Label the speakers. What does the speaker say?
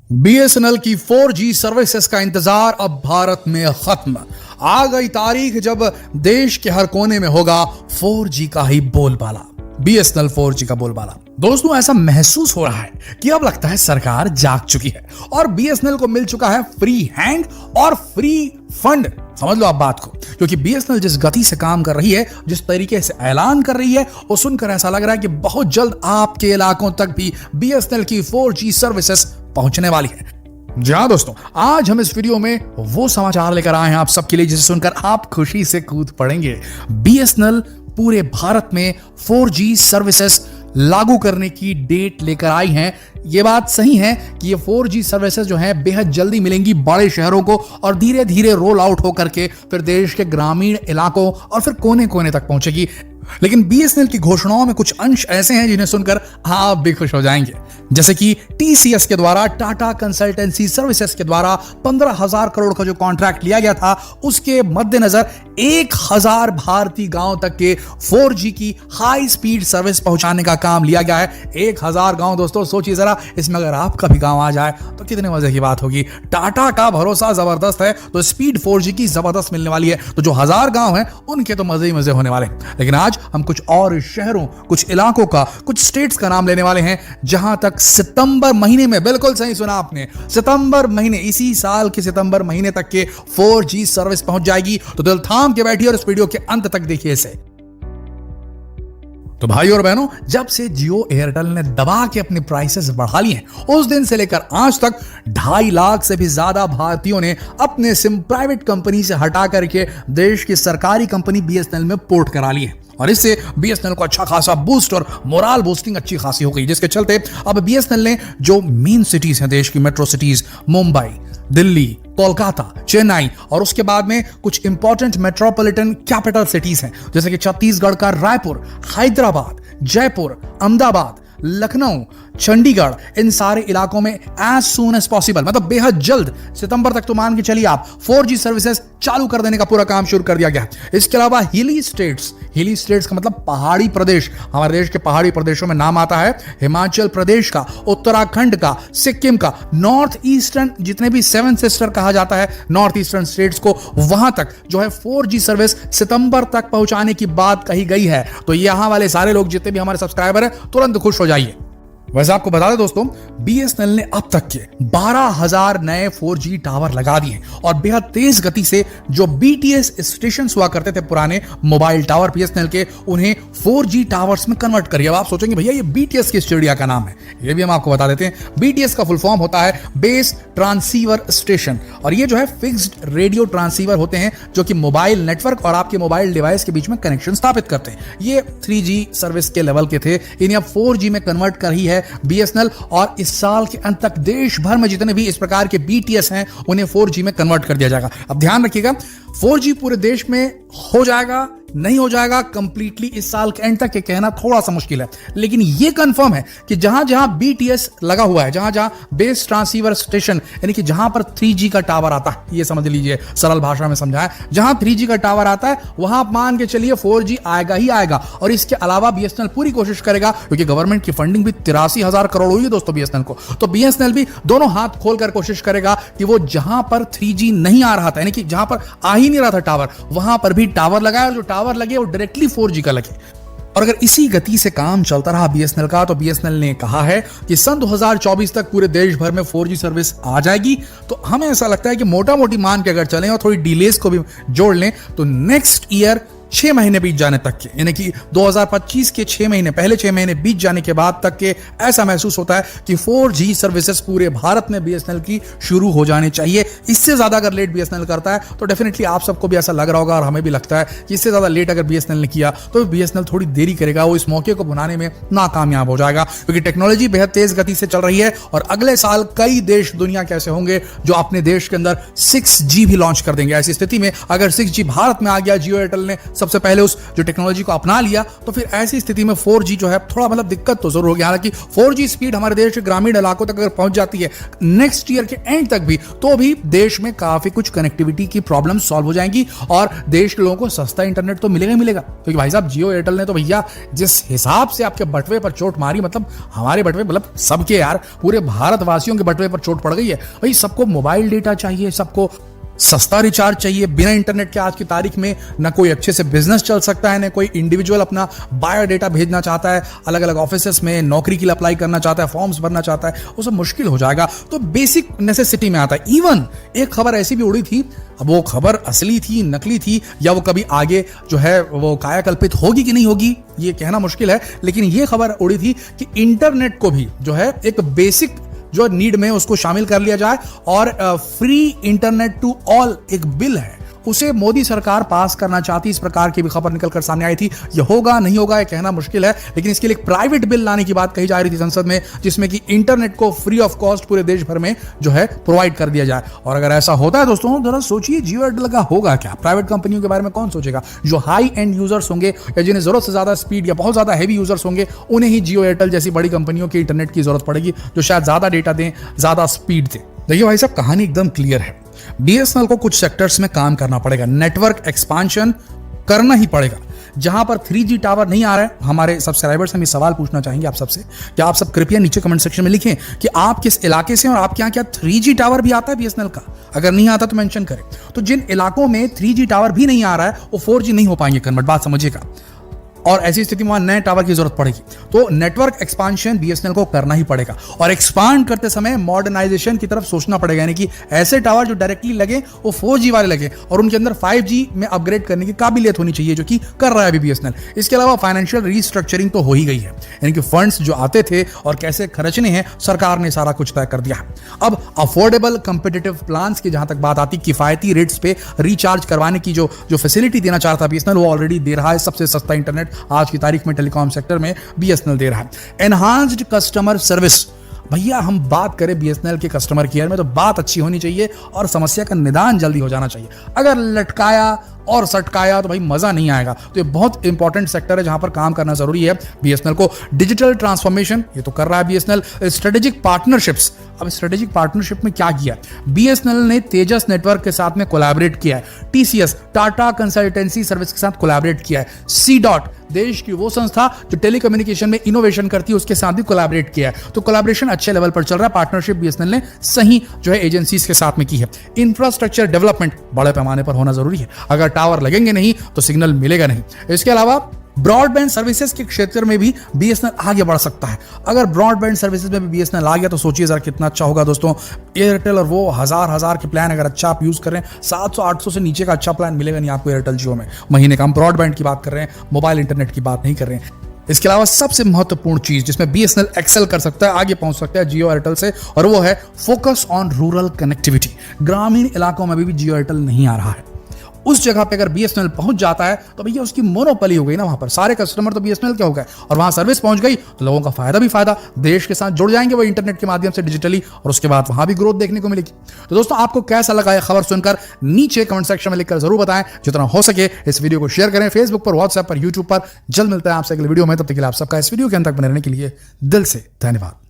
Speaker 1: BSNL की 4G services का इंतजार अब भारत में खत्म। आ गई तारीख जब देश के हर कोने में होगा 4G का ही बोलबाला, बीएसएनएल 4G का बोलबाला। दोस्तों, ऐसा महसूस हो रहा है कि अब लगता है सरकार जाग चुकी है और बीएसएनएल को मिल चुका है फ्री हैंड और फ्री फंड। समझ लो आप बात को, क्योंकि बीएसएनएल जिस गति से काम कर रही है, जिस तरीके से ऐलान कर रही है, वो सुनकर ऐसा लग रहा है कि बहुत जल्द आपके इलाकों तक भी बीएसएनएल की 4G सर्विसेज पहुंचने वाली है। जी हाँ दोस्तों, आज हम इस वीडियो में वो समाचार लेकर आए हैं आप सबके लिए जिसे सुनकर आप खुशी से कूद पड़ेंगे। बीएसएनएल पूरे भारत में 4G सर्विसेज लागू करने की डेट लेकर आई हैं। ये बात सही है कि ये 4G सर्विसेज जो है बेहद जल्दी मिलेंगी बड़े शहरों को और धीरे धीरे रोल आउट होकर के फिर देश के ग्रामीण इलाकों और फिर कोने कोने तक पहुंचेगी। लेकिन बीएसएनएल की घोषणाओं में कुछ अंश ऐसे हैं जिन्हें सुनकर आप भी खुश हो जाएंगे, जैसे कि टीसीएस के द्वारा, टाटा कंसल्टेंसी सर्विसेज के द्वारा 15,000 करोड़ का जो कॉन्ट्रैक्ट लिया गया था, उसके मद्देनजर 1,000 भारतीय गांव तक के 4G की हाई स्पीड सर्विस पहुंचाने का काम लिया गया है। 1,000 गांव दोस्तों, सोचिए जरा, इसमें अगर आपका भी गांव आ जाए तो कितने मजे की बात होगी। टाटा का भरोसा जबरदस्त है तो स्पीड 4G की जबरदस्त मिलने वाली है, तो जो 1,000 गांव हैं उनके तो मजे ही मजे होने वाले। लेकिन आज हम कुछ और शहरों, कुछ इलाकों का, कुछ स्टेट्स का नाम लेने वाले हैं जहां तक सितंबर महीने में, बिल्कुल सही सुना आपने, सितंबर महीने, इसी साल के सितंबर महीने तक के 4G सर्विस पहुंच जाएगी। तो दिल थाम के बैठिए और इस वीडियो के अंत तक देखिए इसे। तो भाई और बहनों, जब से जियो एयरटेल ने दबा के अपनी प्राइसेस बढ़ा ली हैं, उस दिन से लेकर आज तक 2.5 लाख से भी ज्यादा भारतीयों ने अपने सिम प्राइवेट कंपनी से हटा करके देश की सरकारी कंपनी बीएसएनएल में पोर्ट करा ली है। और इससे बीएसएनएल को अच्छा खासा बूस्ट और मोरल बूस्टिंग अच्छी खासी हो गई, जिसके चलते अब बीएसएनएल ने जो मेन सिटीज हैं देश की, मेट्रो सिटीज मुंबई, दिल्ली, कोलकाता, चेन्नई और उसके बाद में कुछ इंपॉर्टेंट मेट्रोपॉलिटन कैपिटल सिटीज हैं जैसे कि छत्तीसगढ़ का रायपुर, हैदराबाद, जयपुर, अहमदाबाद, लखनऊ, चंडीगढ़, इन सारे इलाकों में एज सून एज पॉसिबल, मतलब बेहद जल्द, सितंबर तक तो मान के चलिए आप, 4G सर्विसेज चालू कर देने का पूरा काम शुरू कर दिया गया। इसके अलावा हिली स्टेट्स का मतलब पहाड़ी प्रदेश, हमारे देश के पहाड़ी प्रदेशों में नाम आता है हिमाचल प्रदेश का, उत्तराखंड का, सिक्किम का, नॉर्थ ईस्टर्न, जितने भी 7 सिस्टर कहा जाता है नॉर्थ ईस्टर्न स्टेट्स को, वहां तक जो है 4G सर्विस सितंबर तक पहुंचाने की बात कही गई है। तो यहां वाले सारे लोग जितने भी हमारे सब्सक्राइबर हैं तुरंत खुश हो जाइए। वैसे आपको बता दें दोस्तों, बीएसएनएल ने अब तक के 12,000 नए 4G टावर लगा दिए और बेहद तेज गति से जो बीटीएस स्टेशन हुआ करते थे पुराने मोबाइल टावर बीएसएनएल के, उन्हें 4G टावर्स में कन्वर्ट करिए। अब आप सोचेंगे भैया ये बीटीएस किस चिड़िया का नाम है, ये भी हम आपको बता देते हैं। बीटीएस का फुल फॉर्म होता है बेस ट्रांसीवर स्टेशन, और ये जो है फिक्स्ड रेडियो ट्रांसीवर होते हैं जो कि मोबाइल नेटवर्क और आपके मोबाइल डिवाइस के बीच में कनेक्शन स्थापित करते हैं। ये 3G सर्विस के लेवल के थे, इन्हें अब 4G में कन्वर्ट कर ही है बीएसएनएल, और इस साल के अंत तक देश भर में जितने भी इस प्रकार के बीटीएस हैं उन्हें 4G में कन्वर्ट कर दिया जाएगा। अब ध्यान रखिएगा, 4G पूरे देश में हो जाएगा नहीं हो जाएगा कंप्लीटली इस साल के एंड तक, ये कहना थोड़ा सा मुश्किल है, लेकिन ये कंफर्म है कि जहां जहां बीटीएस लगा हुआ है, जहां जहां बेस ट्रांसीवर स्टेशन, यानी कि जहां पर 3G का टावर आता है, ये समझ लीजिए सरल भाषा में समझाया, जहां 3G का टावर आता है वहां आप मान के चलिए 4G आएगा ही आएगा। और इसके अलावा बीएसएनएल पूरी कोशिश करेगा, क्योंकि गवर्नमेंट की फंडिंग भी 83,000 करोड़ हुई है दोस्तों बीएसएनएल को, तो बीएसएनएल भी दोनों हाथ खोलकर कोशिश करेगा कि वो जहां पर 3G नहीं आ रहा था, यानी कि जहां पर आ ही नहीं रहा था टावर, वहां पर भी टावर लगाए और जो टावर लगे वो डायरेक्टली 4G का लगे। और अगर इसी गति से काम चलता रहा बीएसएनएल का, तो बीएसएनएल ने कहा है कि सन 2024 तक पूरे देश भर में 4G सर्विस आ जाएगी। तो हमें ऐसा लगता है कि मोटा मोटी मान के अगर चलें और थोड़ी डिलेज को भी जोड़ लें तो नेक्स्ट ईयर 6 महीने बीत जाने तक के, यानी कि 2025 के 6 महीने, पहले 6 महीने बीत जाने के बाद तक के ऐसा महसूस होता है कि 4G सर्विसेज पूरे भारत में बीएसएनएल की शुरू हो जानी चाहिए। इससे ज्यादा अगर लेट बीएसएनएल करता है तो डेफिनेटली आप सबको भी ऐसा लग रहा होगा और हमें भी लगता है कि इससे ज्यादा लेट अगर बीएसएनएल ने किया तो बीएसएनएल थोड़ी देरी करेगा, वो इस मौके को बनाने में नाकामयाब हो जाएगा, क्योंकि टेक्नोलॉजी बेहद तेज गति से चल रही है और अगले साल कई देश दुनिया के ऐसे होंगे जो अपने देश के अंदर 6G भी लॉन्च कर देंगे। ऐसी स्थिति में अगर 6G भारत में आ गया, जियो एयरटेल ने सबसे पहले उस जो टेक्नोलॉजी को अपना लिया, तो फिर ऐसी स्थिति में 4G जो है थोड़ा मतलब दिक्कत तो जरूर होगी। हालांकि 4G स्पीड हमारे देश के ग्रामीण इलाकों तक अगर पहुंच जाती है नेक्स्ट ईयर के एंड तक भी, तो भी देश में काफी कुछ कनेक्टिविटी की प्रॉब्लम सॉल्व हो जाएंगी और देश के लोगों को सस्ता इंटरनेट तो मिलेगा ही मिलेगा। क्योंकि भाई साहब जियो एयरटेल ने तो भैया जिस हिसाब से आपके बटवे पर चोट मारी, मतलब हमारे बटवे मतलब सबके यार पूरे भारतवासियों के बटवे पर चोट पड़ गई है। भाई सबको मोबाइल डेटा चाहिए, सबको सस्ता रिचार्ज चाहिए। बिना इंटरनेट के आज की तारीख में ना कोई अच्छे से बिजनेस चल सकता है, ना कोई इंडिविजुअल अपना बायोडेटा भेजना चाहता है, अलग अलग ऑफिसेस में नौकरी के लिए अप्लाई करना चाहता है, फॉर्म्स भरना चाहता है, वो सब मुश्किल हो जाएगा। तो बेसिक नेसेसिटी में आता है। इवन एक खबर ऐसी भी उड़ी थी, अब वो खबर असली थी, नकली थी, या वो कभी आगे जो है वो कायाकल्पित होगी कि नहीं होगी ये कहना मुश्किल है, लेकिन ये खबर उड़ी थी कि इंटरनेट को भी जो है एक बेसिक जो नीड में उसको शामिल कर लिया जाए और फ्री इंटरनेट टू ऑल एक बिल है, उसे मोदी सरकार पास करना चाहती। इस प्रकार की भी खबर निकलकर सामने आई थी। ये होगा नहीं होगा ये कहना मुश्किल है, लेकिन इसके लिए एक प्राइवेट बिल लाने की बात कही जा रही थी संसद में, जिसमें कि इंटरनेट को फ्री ऑफ कॉस्ट पूरे देश भर में जो है प्रोवाइड कर दिया जाए। और अगर ऐसा होता है दोस्तों, जरा सोचिए जियो एयरटेल का होगा क्या। प्राइवेट कंपनियों के बारे में कौन सोचेगा? जो हाई एंड यूजर्स होंगे या जिन्हें जरूरत से ज्यादा स्पीड या बहुत ज्यादा हैवी यूजर्स होंगे, उन्हें ही जियो एयरटेल जैसी बड़ी कंपनियों की इंटरनेट की जरूरत पड़ेगी, जो शायद ज्यादा डेटा दें, ज्यादा स्पीड दें। देखिए भाई साहब, कहानी एकदम क्लियर है। बीएसएनएल को कुछ सेक्टर्स में काम करना पड़ेगा, नेटवर्क एक्सपांशन करना ही पड़ेगा। जहां पर 3G टावर नहीं आ रहा है, हमारे सब्सक्राइबर्स हम ये सवाल पूछना चाहेंगे आप सबसे कि आप सब कृपया नीचे कमेंट सेक्शन में लिखें कि आप किस इलाके से और आपके यहाँ क्या 3G टावर भी आता है बीएसएनएल का। अगर नहीं आता तो मेंशन करें। तो जिन इलाकों में 3G टावर भी नहीं आ रहा है वो 4G नहीं हो पाएंगे कन्वर्ट, बात समझिएगा, और ऐसी स्थिति में वहां नए टावर की जरूरत पड़ेगी। तो नेटवर्क एक्सपांशन बीएसएनएल को करना ही पड़ेगा और एक्सपांड करते समय मॉडर्नाइजेशन की तरफ सोचना पड़ेगा, यानी कि ऐसे टावर जो डायरेक्टली लगे वो 4G वाले लगे और उनके अंदर 5G में अपग्रेड करने की काबिलियत होनी चाहिए, जो कि कर रहा है अभी बीएसएनएल। इसके अलावा फाइनेंशियल रीस्ट्रक्चरिंग तो हो ही गई है, यानी कि फंड्स जो आते थे और कैसे खर्चने हैं, सरकार ने सारा कुछ तय कर दिया है। अब अफोर्डेबल कंपिटिटिव प्लान्स की जहां तक बात आती, किफायती रेट्स पे रिचार्ज करवाने की जो फैसिलिटी देना चाहता बीएसएनएल, वो ऑलरेडी दे रहा है। सबसे सस्ता इंटरनेट आज की तारीख में टेलीकॉम सेक्टर में बीएसएनएल दे रहा है। एनहांस्ड कस्टमर सर्विस, भैया हम बात करें बीएसएनएल के कस्टमर केयर में तो बात अच्छी होनी चाहिए और समस्या का निदान जल्दी हो जाना चाहिए। अगर लटकाया और सटकाया तो भाई मजा नहीं आएगा। तो ये बहुत इंपॉर्टेंट सेक्टर है जहां पर काम करना जरूरी है बीएसएनएल को। डिजिटल ट्रांसफॉर्मेशन ये तो कर रहा है बीएसएनएल। स्ट्रेटेजिक पार्टनरशिप्स, अब स्ट्रेटेजिक पार्टनरशिप में क्या किया? बीएसएनएल ने तेजस नेटवर्क के साथ में कोलैबोरेट किया है, टीसीएस टाटा कंसल्टेंसी सर्विस के साथ कोलैबोरेट किया है, सी डॉट देश की वो संस्था जो टेलीकम्युनिकेशन में इनोवेशन करती है उसके साथ भी कोलैबोरेट किया है। तो कोलैबोरेशन अच्छे लेवल पर चल रहा है। पार्टनरशिप बीएसएनएल ने सही जो है एजेंसीज के साथ में की है। इंफ्रास्ट्रक्चर डेवलपमेंट बड़े पैमाने पर होना जरूरी है। अगर टावर लगेंगे नहीं तो सिग्नल मिलेगा नहीं। इसके अलावा ब्रॉडबैंड सर्विसेज के क्षेत्र में भी बीएसएनएल आगे बढ़ सकता है। अगर ब्रॉडबैंड सर्विसेज में भी बीएसएनएल आ गया तो सोचिए जरा कितना अच्छा होगा दोस्तों। एयरटेल और वो हजार के प्लान अगर अच्छा आप यूज कर रहे हैं, 700-800 से नीचे का अच्छा प्लान मिलेगा नहीं आपको एयरटेल जियो में महीने का। हम ब्रॉडबैंड की बात कर रहे हैं, मोबाइल इंटरनेट की बात नहीं कर रहे हैं। इसके अलावा सबसे महत्वपूर्ण चीज जिसमें बीएसएनएल एक्सेल कर सकता है, आगे पहुंच सकता है जियो एयरटेल से, और वो है फोकस ऑन रूरल कनेक्टिविटी। ग्रामीण इलाकों में भी जियो एयरटेल नहीं आ रहा है। उस जगह पे अगर बीएसएनएल पहुंच जाता है तो भैया उसकी मोनोपोली हो गई ना, वहां पर सारे कस्टमर तो बीएसएनएल के हो गए और वहां सर्विस पहुंच गई तो लोगों का फायदा भी फायदा, देश के साथ जुड़ जाएंगे वो इंटरनेट के माध्यम से डिजिटली, और उसके बाद वहां भी ग्रोथ देखने को मिलेगी। तो दोस्तों आपको कैसा लगा यह खबर सुनकर नीचे कमेंट सेक्शन में लिखकर जरूर बताएं। जितना हो सके इस वीडियो को शेयर करें, फेसबुक पर, व्हाट्सएप पर, यूट्यूब पर। जल्द मिलता है आपसे अगले वीडियो में, तब तक के लिए आप सबका इस वीडियो के अंत तक बने रहने के लिए दिल से धन्यवाद।